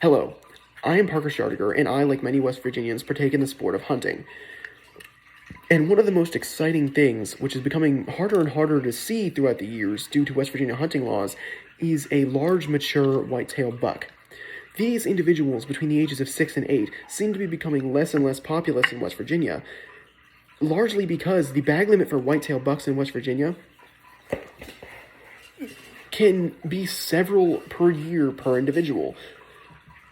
Hello, I am Parker Shardiger, and I, like many West Virginians, partake in the sport of hunting. And one of the most exciting things, which is becoming harder and harder to see throughout the years due to West Virginia hunting laws, is a large, mature whitetail buck. These individuals between the ages of 6 and 8 seem to be becoming less and less populous in West Virginia, largely because the bag limit for whitetail bucks in West Virginia can be several per year per individual.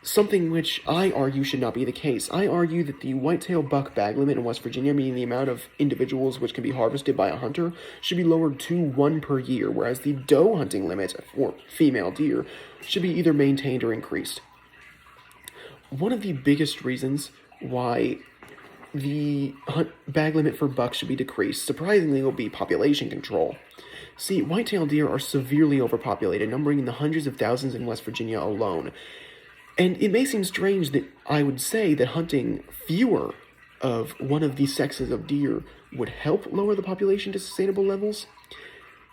Something which I argue should not be the case. I argue that the whitetail buck bag limit in West Virginia, meaning the amount of individuals which can be harvested by a hunter, should be lowered to 1 per year, whereas the doe hunting limit for female deer should be either maintained or increased. One of the biggest reasons why the bag limit for bucks should be decreased, surprisingly, will be population control. See, whitetail deer are severely overpopulated, numbering in the hundreds of thousands in West Virginia alone. And it may seem strange that I would say that hunting fewer of one of the sexes of deer would help lower the population to sustainable levels.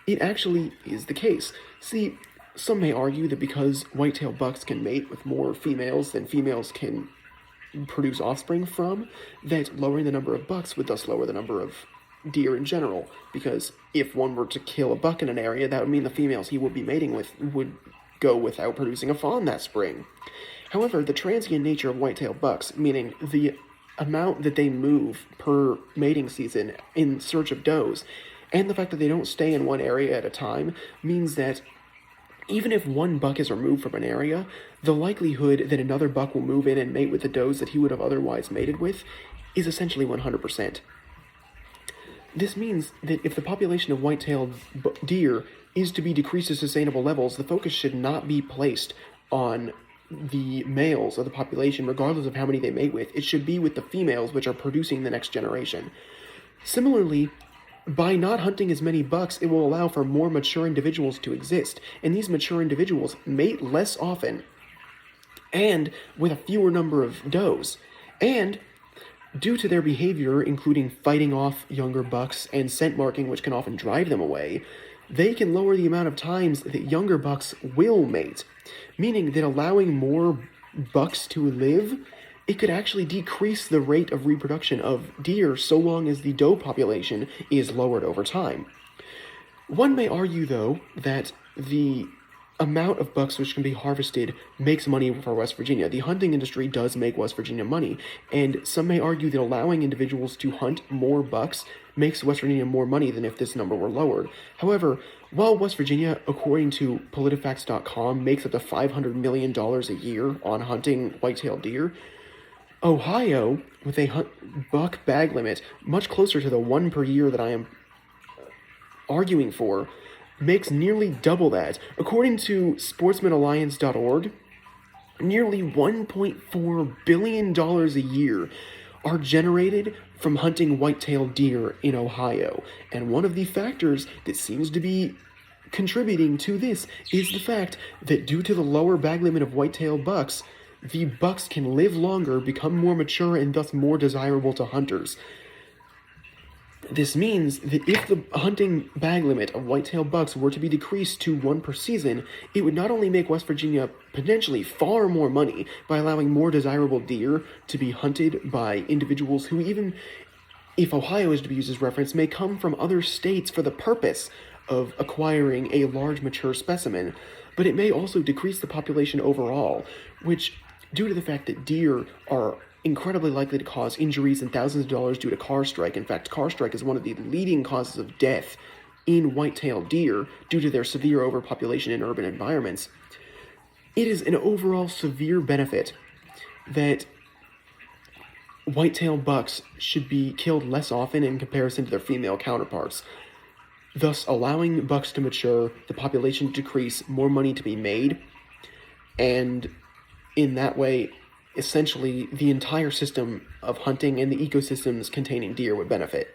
It actually is the case. See, some may argue that because whitetail bucks can mate with more females than females can produce offspring from, that lowering the number of bucks would thus lower the number of deer in general, because if one were to kill a buck in an area, that would mean the females he would be mating with would go without producing a fawn that spring. However, the transient nature of whitetail bucks, meaning the amount that they move per mating season in search of does, and the fact that they don't stay in one area at a time, means that even if one buck is removed from an area, the likelihood that another buck will move in and mate with the does that he would have otherwise mated with is essentially 100%. This means that if the population of white-tailed deer is to be decreased to sustainable levels, the focus should not be placed on the males of the population, regardless of how many they mate with. It should be with the females, which are producing the next generation. Similarly, by not hunting as many bucks, it will allow for more mature individuals to exist, and these mature individuals mate less often, and with a fewer number of does. And due to their behavior, including fighting off younger bucks and scent marking, which can often drive them away, they can lower the amount of times that younger bucks will mate, meaning that allowing more bucks to live, it could actually decrease the rate of reproduction of deer so long as the doe population is lowered over time. One may argue, though, that the amount of bucks which can be harvested makes money for West Virginia. The hunting industry does make West Virginia money, and some may argue that allowing individuals to hunt more bucks makes West Virginia more money than if this number were lowered. However, while West Virginia, according to PolitiFacts.com, makes up to $500 million a year on hunting white-tailed deer, Ohio, with a buck bag limit much closer to the 1 per year that I am arguing for, makes nearly double that. According to sportsmanalliance.org, nearly $1.4 billion a year are generated from hunting white-tailed deer in Ohio. And one of the factors that seems to be contributing to this is the fact that due to the lower bag limit of white-tailed bucks, the bucks can live longer, become more mature, and thus more desirable to hunters. This means that if the hunting bag limit of white-tailed bucks were to be decreased to 1 per season, it would not only make West Virginia potentially far more money by allowing more desirable deer to be hunted by individuals who, even if Ohio is to be used as reference, may come from other states for the purpose of acquiring a large mature specimen, but it may also decrease the population overall, which, due to the fact that deer are incredibly likely to cause injuries and thousands of dollars due to car strike. In fact, car strike is one of the leading causes of death in white-tailed deer due to their severe overpopulation in urban environments. It is an overall severe benefit that white-tailed bucks should be killed less often in comparison to their female counterparts, thus allowing bucks to mature, the population to decrease, more money to be made, and in that way, essentially, the entire system of hunting and the ecosystems containing deer would benefit.